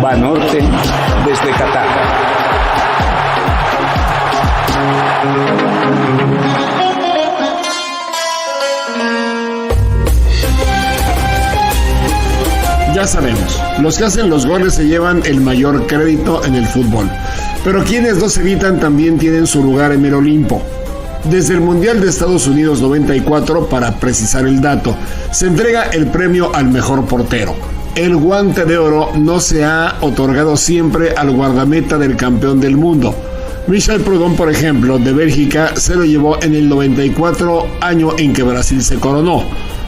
Banorte desde Qatar. Ya sabemos, los que hacen los goles se llevan el mayor crédito en el fútbol, pero quienes los evitan también tienen su lugar en el Olimpo. Desde el Mundial de Estados Unidos 94, para precisar el dato, se entrega el premio al mejor portero. El Guante de Oro no se ha otorgado siempre al guardameta del campeón del mundo. Michel Prudhomme, por ejemplo, de Bélgica, se lo llevó en el 94, año en que Brasil se coronó.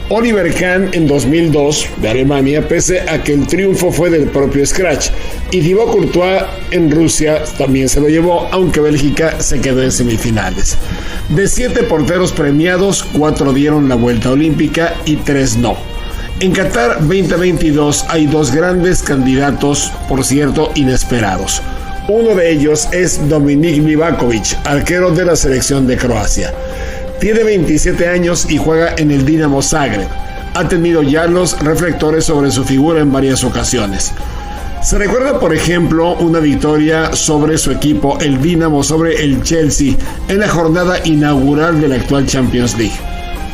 Oliver Kahn en 2002 de Alemania, pese a que el triunfo fue del propio Scratch, y Thibaut Courtois en Rusia también se lo llevó, aunque Bélgica se quedó en semifinales. De 7 porteros premiados, 4 dieron la vuelta olímpica y 3 no. En Qatar 2022 hay 2 grandes candidatos, por cierto, inesperados. Uno de ellos es Dominik Livakovic, arquero de la selección de Croacia. Tiene 27 años y juega en el Dinamo Zagreb. Ha tenido ya los reflectores sobre su figura en varias ocasiones. Se recuerda, por ejemplo, una victoria sobre su equipo, el Dinamo, sobre el Chelsea, en la jornada inaugural de la actual Champions League.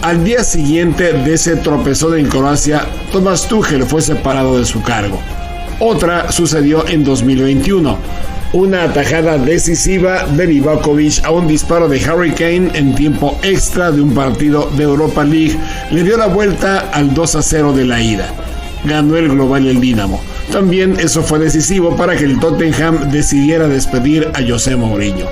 Al día siguiente de ese tropezón en Croacia, Thomas Tuchel fue separado de su cargo. Otra sucedió en 2021. Una atajada decisiva de Livakovic a un disparo de Harry Kane en tiempo extra de un partido de Europa League le dio la vuelta al 2-0 de la ida. Ganó el global el Dinamo. También eso fue decisivo para que el Tottenham decidiera despedir a José Mourinho.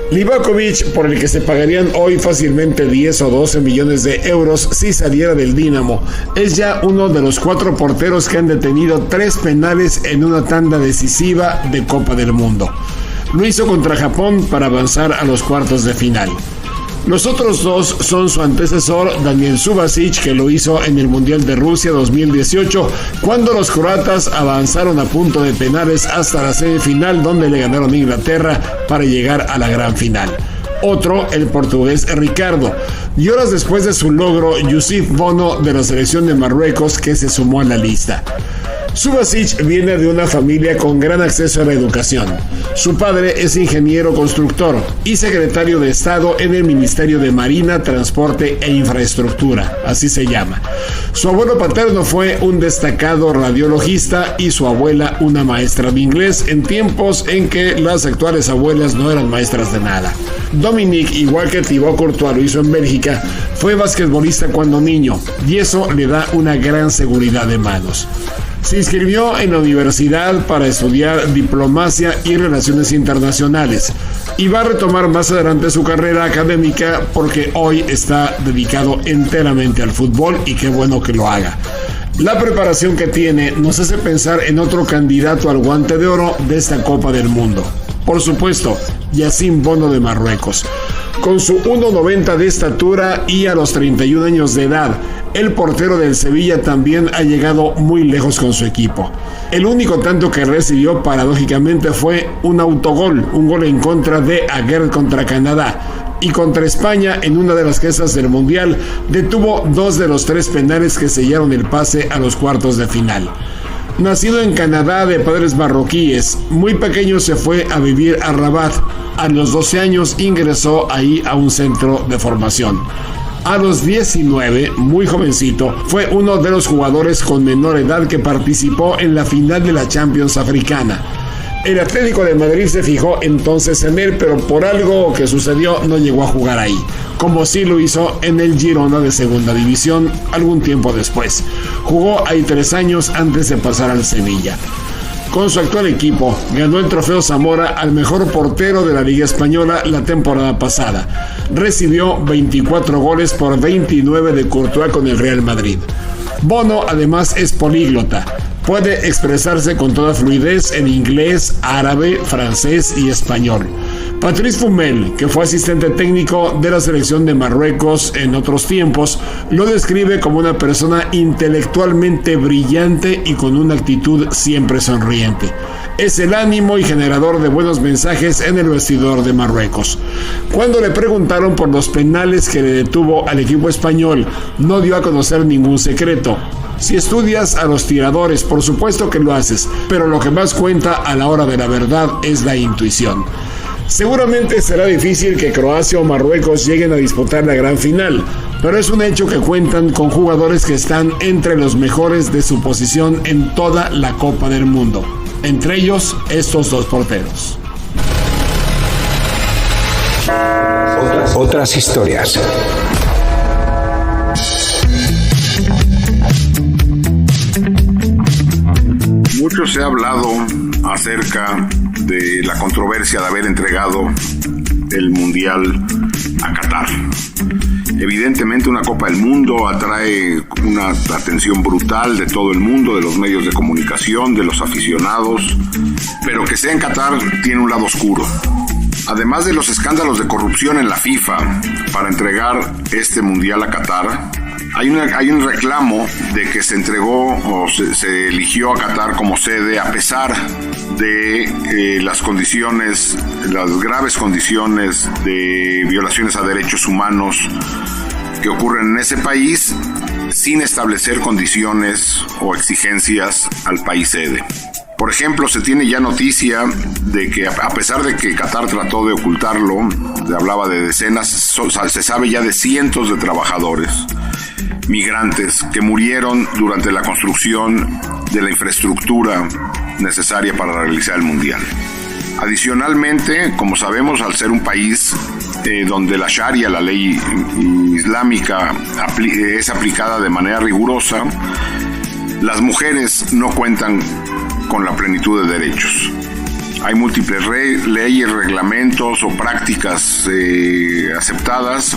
Livakovic, por el que se pagarían hoy fácilmente 10 o 12 millones de euros si saliera del Dinamo, es ya uno de los 4 porteros que han detenido 3 penales en una tanda decisiva de Copa del Mundo. Lo hizo contra Japón para avanzar a los cuartos de final. Los otros 2 son su antecesor Daniel Subasic, que lo hizo en el Mundial de Rusia 2018, cuando los croatas avanzaron a punto de penales hasta la semifinal, donde le ganaron a Inglaterra para llegar a la gran final. Otro, el portugués Ricardo, y horas después de su logro, Youssouf Bono de la selección de Marruecos, que se sumó a la lista. Subasic viene de una familia con gran acceso a la educación. Su padre es ingeniero constructor y secretario de Estado en el Ministerio de Marina, Transporte e Infraestructura, así se llama. Su abuelo paterno fue un destacado radiologista y su abuela una maestra de inglés en tiempos en que las actuales abuelas no eran maestras de nada. Dominik, igual que Thibaut Courtois lo hizo en Bélgica, fue basquetbolista cuando niño y eso le da una gran seguridad de manos. Se inscribió en la universidad para estudiar diplomacia y relaciones internacionales y va a retomar más adelante su carrera académica porque hoy está dedicado enteramente al fútbol y qué bueno que lo haga. La preparación que tiene nos hace pensar en otro candidato al Guante de Oro de esta Copa del Mundo. Por supuesto, Yacine Bono de Marruecos. Con su 1,90 de estatura y a los 31 años de edad, el portero del Sevilla también ha llegado muy lejos con su equipo. El único tanto que recibió paradójicamente fue un autogol, un gol en contra de Aguerd contra Canadá. Y contra España, en una de las gestas del Mundial, detuvo 2 de los 3 penales que sellaron el pase a los cuartos de final. Nacido en Canadá de padres marroquíes, muy pequeño se fue a vivir a Rabat. A los 12 años ingresó ahí a un centro de formación. A los 19, muy jovencito, fue uno de los jugadores con menor edad que participó en la final de la Champions africana. El Atlético de Madrid se fijó entonces en él, pero por algo que sucedió no llegó a jugar ahí, como sí lo hizo en el Girona de segunda división algún tiempo después. Jugó ahí 3 años antes de pasar al Sevilla. Con su actual equipo, ganó el trofeo Zamora al mejor portero de la Liga Española la temporada pasada. Recibió 24 goles por 29 de Courtois con el Real Madrid. Bono además es políglota. Puede expresarse con toda fluidez en inglés, árabe, francés y español. Patrice Fumel, que fue asistente técnico de la selección de Marruecos en otros tiempos, lo describe como una persona intelectualmente brillante y con una actitud siempre sonriente. Es el ánimo y generador de buenos mensajes en el vestidor de Marruecos. Cuando le preguntaron por los penales que le detuvo al equipo español, no dio a conocer ningún secreto. Si estudias a los tiradores, por supuesto que lo haces, pero lo que más cuenta a la hora de la verdad es la intuición. Seguramente será difícil que Croacia o Marruecos lleguen a disputar la gran final, pero es un hecho que cuentan con jugadores que están entre los mejores de su posición en toda la Copa del Mundo. Entre ellos, estos dos porteros. Otras historias. Mucho se ha hablado acerca de la controversia de haber entregado el Mundial a Qatar. Evidentemente una Copa del Mundo atrae una atención brutal de todo el mundo, de los medios de comunicación, de los aficionados, pero que sea en Qatar tiene un lado oscuro. Además de los escándalos de corrupción en la FIFA para entregar este Mundial a Qatar, hay un reclamo de que se entregó o se eligió a Qatar como sede a pesar de las graves condiciones de violaciones a derechos humanos que ocurren en ese país, sin establecer condiciones o exigencias al país sede. Por ejemplo, se tiene ya noticia de que a pesar de que Qatar trató de ocultarlo, se hablaba de decenas, se sabe ya de cientos de trabajadores migrantes que murieron durante la construcción de la infraestructura necesaria para realizar el Mundial. Adicionalmente, como sabemos, al ser un país donde la Sharia, la ley islámica, es aplicada de manera rigurosa, las mujeres no cuentan con la plenitud de derechos. Hay múltiples leyes, reglamentos o prácticas aceptadas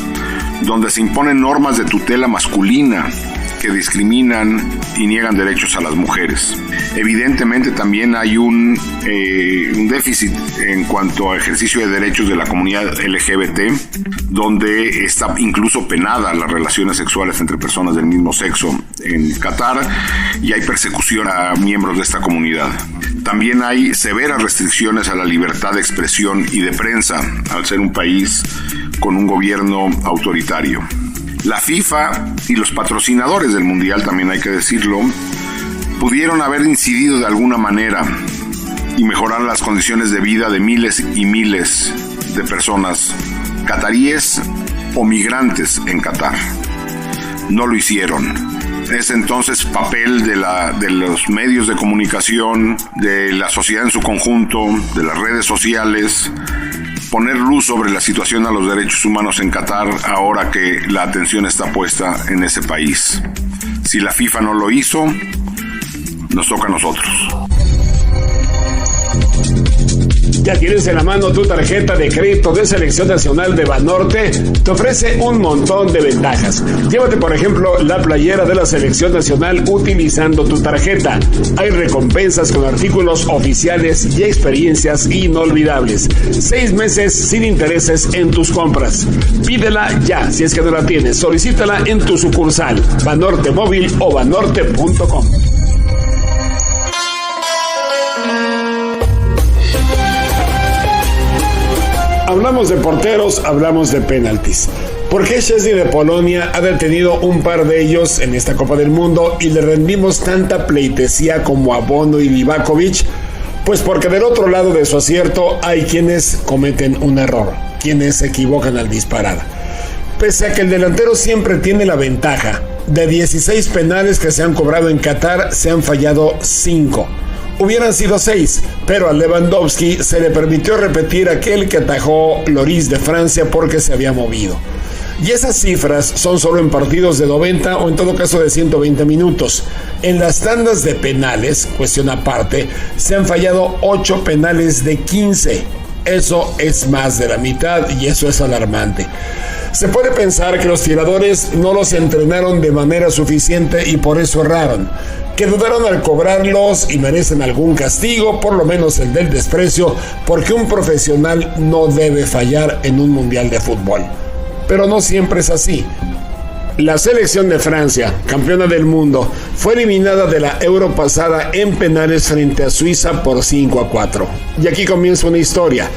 donde se imponen normas de tutela masculina que discriminan y niegan derechos a las mujeres. Evidentemente también hay un déficit en cuanto a ejercicio de derechos de la comunidad LGBT, donde está incluso penada las relaciones sexuales entre personas del mismo sexo en Qatar y hay persecución a miembros de esta comunidad. También hay severas restricciones a la libertad de expresión y de prensa, al ser un país con un gobierno autoritario. La FIFA y los patrocinadores del Mundial, también hay que decirlo, pudieron haber incidido de alguna manera y mejorar las condiciones de vida de miles y miles de personas cataríes o migrantes en Qatar. No lo hicieron. Es entonces papel de los medios de comunicación, de la sociedad en su conjunto, de las redes sociales, poner luz sobre la situación a los derechos humanos en Qatar ahora que la atención está puesta en ese país. Si la FIFA no lo hizo, nos toca a nosotros. ¿Ya tienes en la mano tu tarjeta de crédito de Selección Nacional de Banorte? Te ofrece un montón de ventajas. Llévate, por ejemplo, la playera de la Selección Nacional utilizando tu tarjeta. Hay recompensas con artículos oficiales y experiencias inolvidables. 6 meses sin intereses en tus compras. Pídela ya, si es que no la tienes. Solicítala en tu sucursal, Banorte Móvil o banorte.com. Hablamos de porteros, hablamos de penaltis. ¿Por qué Szczęsny de Polonia ha detenido un par de ellos en esta Copa del Mundo y le rendimos tanta pleitesía como a Bono y Livakovic? Pues porque del otro lado de su acierto hay quienes cometen un error, quienes se equivocan al disparar. Pese a que el delantero siempre tiene la ventaja, de 16 penales que se han cobrado en Qatar, se han fallado 5. Hubieran sido 6, pero a Lewandowski se le permitió repetir aquel que atajó Lloris de Francia porque se había movido. Y esas cifras son solo en partidos de 90 o en todo caso de 120 minutos. En las tandas de penales, cuestión aparte, se han fallado 8 penales de 15. Eso es más de la mitad y eso es alarmante. Se puede pensar que los tiradores no los entrenaron de manera suficiente y por eso erraron, que dudaron al cobrarlos y merecen algún castigo, por lo menos el del desprecio, porque un profesional no debe fallar en un mundial de fútbol. Pero no siempre es así. La selección de Francia, campeona del mundo, fue eliminada de la Euro pasada en penales frente a Suiza por 5-4. Y aquí comienza una historia.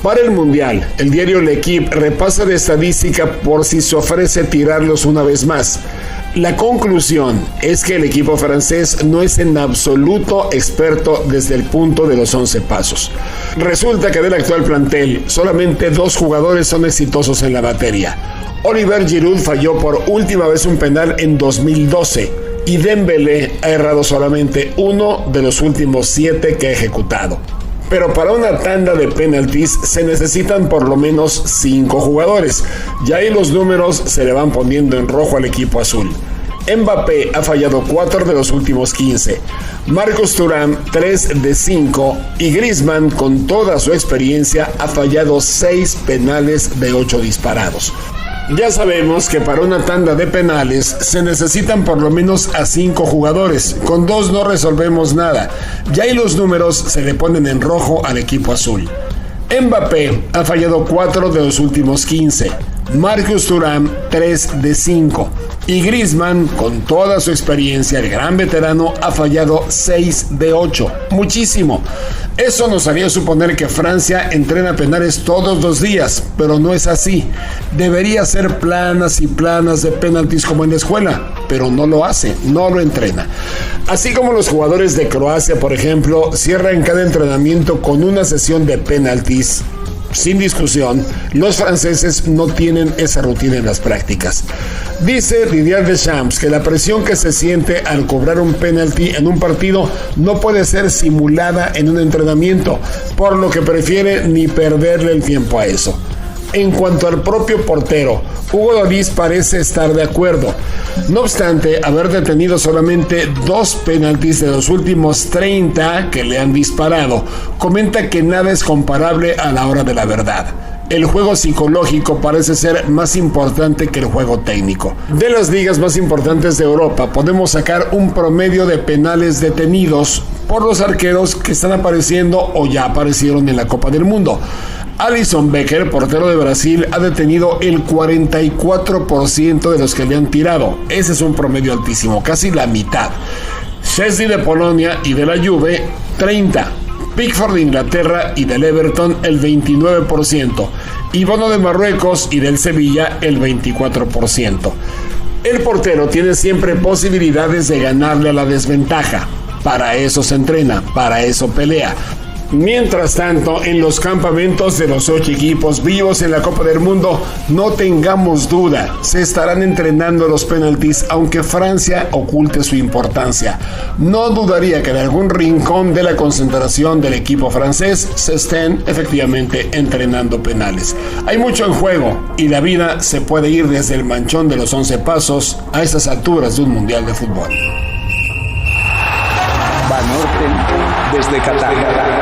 Para el Mundial, el diario L'Équipe repasa de estadística por si se ofrece tirarlos una vez más. La conclusión es que el equipo francés no es en absoluto experto desde el punto de los 11 pasos. Resulta que del actual plantel, solamente 2 jugadores son exitosos en la materia. Oliver Giroud falló por última vez un penal en 2012 y Dembélé ha errado solamente uno de los últimos 7 que ha ejecutado. Pero para una tanda de penaltis se necesitan por lo menos 5 jugadores. Y ahí los números se le van poniendo en rojo al equipo azul. Mbappé ha fallado 4 de los últimos 15. Marcus Thuram 3 de 5. Y Griezmann, con toda su experiencia, ha fallado 6 penales de 8 disparados. Ya sabemos que para una tanda de penales se necesitan por lo menos a 5 jugadores. Con 2 no resolvemos nada. Y ahí los números se le ponen en rojo al equipo azul. Mbappé ha fallado 4 de los últimos 15. Marcus Thuram 3 de 5. Y Griezmann, con toda su experiencia, el gran veterano, ha fallado 6 de 8. Muchísimo. Eso nos haría suponer que Francia entrena penales todos los días, pero no es así. Debería ser planas y planas de penaltis como en la escuela, pero no lo hace, no lo entrena. Así como los jugadores de Croacia, por ejemplo, cierran cada entrenamiento con una sesión de penaltis, sin discusión, los franceses no tienen esa rutina en las prácticas. Dice Didier Deschamps que la presión que se siente al cobrar un penalti en un partido no puede ser simulada en un entrenamiento, por lo que prefiere ni perderle el tiempo a eso. En cuanto al propio portero, Hugo Lloris parece estar de acuerdo. No obstante, haber detenido solamente 2 penaltis de los últimos 30 que le han disparado, comenta que nada es comparable a la hora de la verdad. El juego psicológico parece ser más importante que el juego técnico. De las ligas más importantes de Europa podemos sacar un promedio de penales detenidos por los arqueros que están apareciendo o ya aparecieron en la Copa del Mundo. Alisson Becker, portero de Brasil, ha detenido el 44% de los que le han tirado. Ese es un promedio altísimo, casi la mitad. Szczesny de Polonia y de la Juve, 30%. Pickford de Inglaterra y del Everton, el 29%. Y Bono de Marruecos y del Sevilla, el 24%. El portero tiene siempre posibilidades de ganarle a la desventaja. Para eso se entrena, para eso pelea. Mientras tanto, en los campamentos de los 8 equipos vivos en la Copa del Mundo, no tengamos duda, se estarán entrenando los penaltis, aunque Francia oculte su importancia. No dudaría que en algún rincón de la concentración del equipo francés se estén efectivamente entrenando penales. Hay mucho en juego y la vida se puede ir desde el manchón de los 11 pasos a estas alturas de un mundial de fútbol. Banorte desde Qatar.